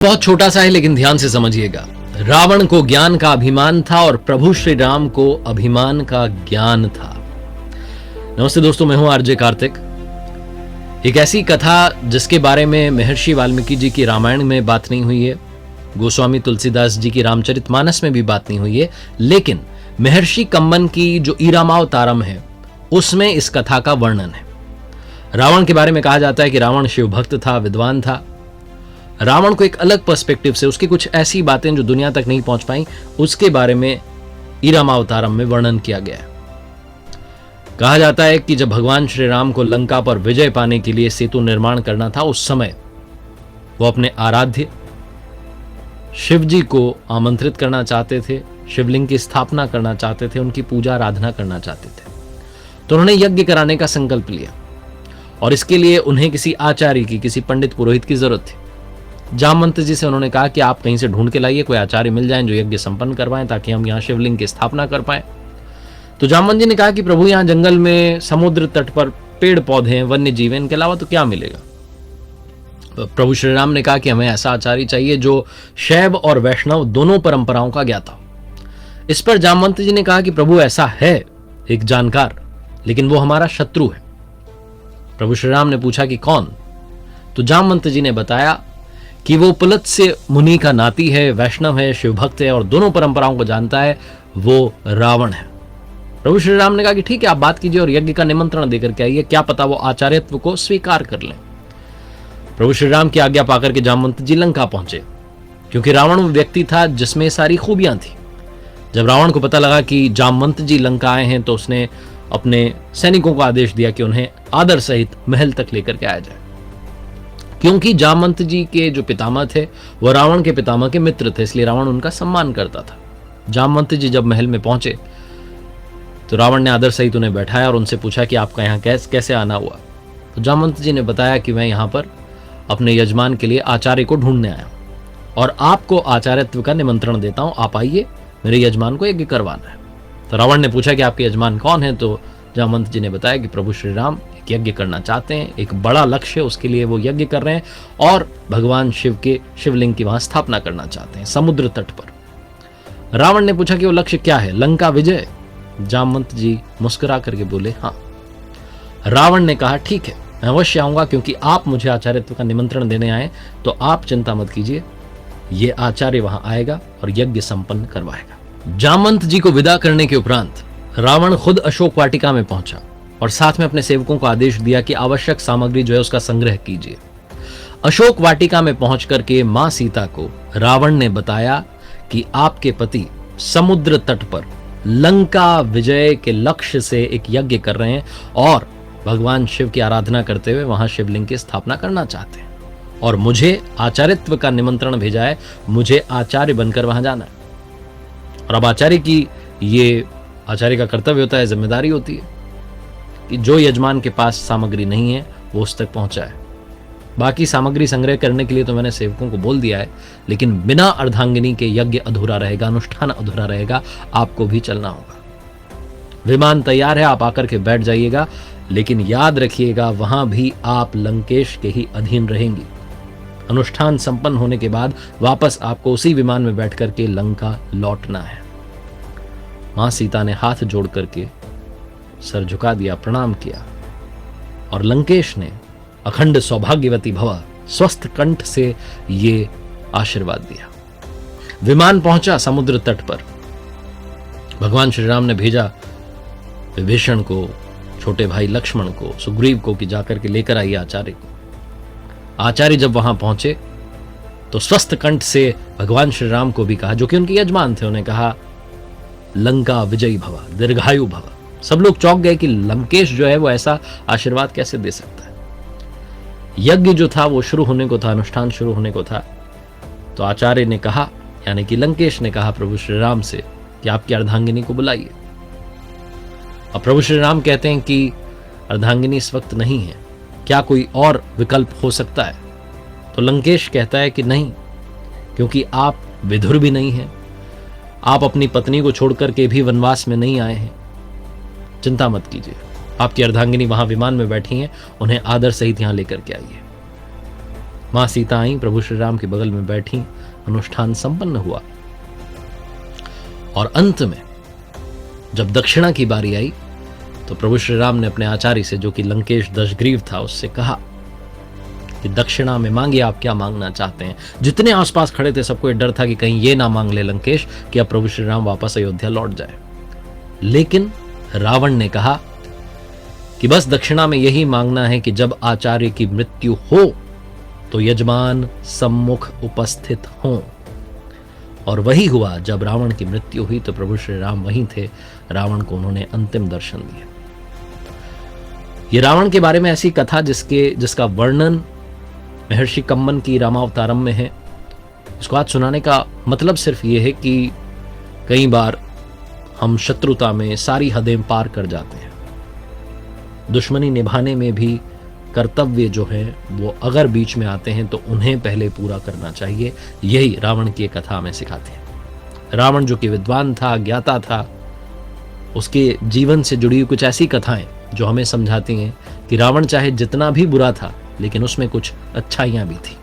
बहुत छोटा सा है लेकिन ध्यान से समझिएगा। रावण को ज्ञान का अभिमान था और प्रभु श्री राम को अभिमान का ज्ञान था। नमस्ते दोस्तों, मैं हूं आरजे कार्तिक। एक ऐसी कथा जिसके बारे में महर्षि वाल्मीकि जी की रामायण में बात नहीं हुई है, गोस्वामी तुलसीदास जी की रामचरितमानस में भी बात नहीं हुई है, लेकिन महर्षि कंबन की जो ईरामावतारम है उसमें इस कथा का वर्णन है। रावण के बारे में कहा जाता है कि रावण शिव भक्त था, विद्वान था। रावण को एक अलग पर्सपेक्टिव से उसकी कुछ ऐसी बातें जो दुनिया तक नहीं पहुंच पाई, उसके बारे में ईरामावतारम में वर्णन किया गया है। कहा जाता है कि जब भगवान श्री राम को लंका पर विजय पाने के लिए सेतु निर्माण करना था, उस समय वो अपने आराध्य शिव जी को आमंत्रित करना चाहते थे, शिवलिंग की स्थापना करना चाहते थे, उनकी पूजा आराधना करना चाहते थे। तो उन्होंने यज्ञ कराने का संकल्प लिया और इसके लिए उन्हें किसी आचार्य की, किसी पंडित पुरोहित की जरूरत थी। जामवंत जी से उन्होंने कहा कि आप कहीं से ढूंढ के लाइए, कोई आचार्य मिल जाए जो यज्ञ संपन्न करवाएं ताकि हम यहाँ शिवलिंग की स्थापना कर पाए। तो जामवंत जी ने कहा कि प्रभु, यहाँ जंगल में, समुद्र तट पर पेड़ पौधे हैं, वन्य जीव हैं, इनके अलावा तो क्या मिलेगा। तो प्रभु श्री राम ने कहा कि हमें ऐसा आचार्य चाहिए जो शैव और वैष्णव दोनों परंपराओं का ज्ञाता हो। इस पर जामवंत जी ने कहा कि प्रभु, ऐसा है एक जानकार, लेकिन वो हमारा शत्रु है। प्रभु श्री राम ने पूछा कि कौन। तो जामवंत जी ने बताया कि वो पुलत्स्य मुनि का नाती है, वैष्णव है, शिवभक्त है और दोनों परंपराओं को जानता है, वो रावण है। प्रभु श्री राम ने कहा कि ठीक है, आप बात कीजिए और यज्ञ का निमंत्रण देकर के आइए, क्या पता वो आचार्यत्व को स्वीकार कर लें। प्रभु श्री राम की आज्ञा पाकर के जामवंत जी लंका पहुंचे, क्योंकि रावण वो व्यक्ति था जिसमें सारी खूबियां थी। जब रावण को पता लगा कि जामवंत जी लंका आए हैं तो उसने अपने सैनिकों को आदेश दिया कि उन्हें आदर सहित महल तक लेकर के आया जाए, क्योंकि जामवंत जी के जो पितामह थे वो रावण के पितामह के मित्र थे, इसलिए रावण उनका सम्मान करता था। जामवंत जी जब महल में पहुंचे तो रावण ने आदर सहित उन्हें बैठाया और उनसे पूछा कि आपका यहाँ कैसे आना हुआ। तो जामवंत जी ने बताया कि मैं यहाँ पर अपने यजमान के लिए आचार्य को ढूंढने आया हूं और आपको आचार्यत्व का निमंत्रण देता हूं, आप आइए, मेरे यजमान को यज्ञ करवाना है। तो रावण ने पूछा कि आपके यजमान कौन है। तो जामवंत जी ने बताया कि प्रभु श्री राम एक यज्ञ करना चाहते हैं, एक बड़ा लक्ष्य, उसके लिए वो यज्ञ कर रहे हैं और भगवान शिव के शिवलिंग की वहां स्थापना करना चाहते हैं समुद्र तट पर। रावण ने पूछा कि वो लक्ष्य क्या है, लंका विजय। जामवंत जी मुस्कुरा करके बोले हाँ। रावण ने कहा ठीक है, मैं अवश्य आऊंगा, क्योंकि आप मुझे आचार्यत्व का निमंत्रण देने आए, तो आप चिंता मत कीजिए, ये आचार्य वहां आएगा और यज्ञ संपन्न करवाएगा। जामवंत जी को विदा करने के उपरांत रावण खुद अशोक वाटिका में पहुंचा और साथ में अपने सेवकों को आदेश दिया कि आवश्यक सामग्री जो है उसका संग्रह कीजिए। अशोक वाटिका में पहुंच करके मां सीता को रावण ने बताया कि आपके पति समुद्र तट पर लंका विजय के लक्ष्य से एक यज्ञ कर रहे हैं और भगवान शिव की आराधना करते हुए वहां शिवलिंग की स्थापना करना चाहते हैं और मुझे आचार्यत्व का निमंत्रण भेजा है, मुझे आचार्य बनकर वहां जाना है। और अब आचार्य का कर्तव्य होता है, जिम्मेदारी होती है कि जो यजमान के पास सामग्री नहीं है वो उस तक पहुंचाए। बाकी सामग्री संग्रह करने के लिए तो मैंने सेवकों को बोल दिया है, लेकिन बिना अर्धांगिनी के यज्ञ अधूरा रहेगा, अनुष्ठान अधूरा रहेगा, आपको भी चलना होगा। विमान तैयार है, आप आकर के बैठ जाइएगा, लेकिन याद रखिएगा वहां भी आप लंकेश के ही अधीन रहेंगी। अनुष्ठान संपन्न होने के बाद वापस आपको उसी विमान में बैठ करके लंका लौटना है। मां सीता ने हाथ जोड़ करके सर झुका दिया, प्रणाम किया और लंकेश ने अखंड सौभाग्यवती भव स्वस्थ कंठ से ये आशीर्वाद दिया। विमान पहुंचा समुद्र तट पर। भगवान श्री राम ने भेजा विभीषण को, छोटे भाई लक्ष्मण को, सुग्रीव को कि जाकर के लेकर आइए आचार्य को। आचार्य जब वहां पहुंचे तो स्वस्थ कंठ से भगवान श्री राम को भी कहा, जो कि उनके यजमान थे, उन्हें कहा लंका विजयी भव, दीर्घायु भव। सब लोग चौंक गए कि लंकेश जो है वो ऐसा आशीर्वाद कैसे दे सकता है। यज्ञ जो था वो शुरू होने को था, अनुष्ठान शुरू होने को था। तो आचार्य ने कहा, यानी कि लंकेश ने कहा प्रभु श्री राम से कि आपकी अर्धांगिनी को बुलाइए। अब प्रभु श्री राम कहते हैं कि अर्धांगिनी इस वक्त नहीं है, क्या कोई और विकल्प हो सकता है। तो लंकेश कहता है कि नहीं, क्योंकि आप विधुर भी नहीं हैं, आप अपनी पत्नी को छोड़कर के भी वनवास में नहीं आए हैं। चिंता मत कीजिए, आपकी अर्धांगिनी वहां विमान में बैठी हैं, उन्हें आदर सहित यहां लेकर के आइए। मां सीता आई, प्रभु श्री राम के बगल में बैठी, अनुष्ठान संपन्न हुआ और अंत में जब दक्षिणा की बारी आई तो प्रभु श्री राम ने अपने आचार्य से, जो कि लंकेश दशग्रीव था, उससे कहा कि दक्षिणा में मांगिए, आप क्या मांगना चाहते हैं। जितने आसपास खड़े थे सबको डर था कि कहीं ये ना मांग ले लंकेश कि अब प्रभु श्री राम वापस अयोध्या लौट जाए। लेकिन रावण ने कहा कि बस दक्षिणा में यही मांगना है कि जब आचार्य की मृत्यु हो तो यजमान सम्मुख उपस्थित हों। और वही हुआ। जब रावण की मृत्यु हुई तो प्रभु श्री राम वहीं थे, रावण को उन्होंने अंतिम दर्शन दिया। ये रावण के बारे में ऐसी कथा जिसका वर्णन महर्षि कम्मन की रामावतारम में है। इसको आज सुनाने का मतलब सिर्फ ये है कि कई बार हम शत्रुता में सारी हदें पार कर जाते हैं। दुश्मनी निभाने में भी कर्तव्य जो है वो अगर बीच में आते हैं तो उन्हें पहले पूरा करना चाहिए। यही रावण की कथा हमें सिखाती है। रावण जो कि विद्वान था, ज्ञाता था, उसके जीवन से जुड़ी हुई कुछ ऐसी कथाएं जो हमें समझाती हैं कि रावण चाहे जितना भी बुरा था लेकिन उसमें कुछ अच्छाइयां भी थी।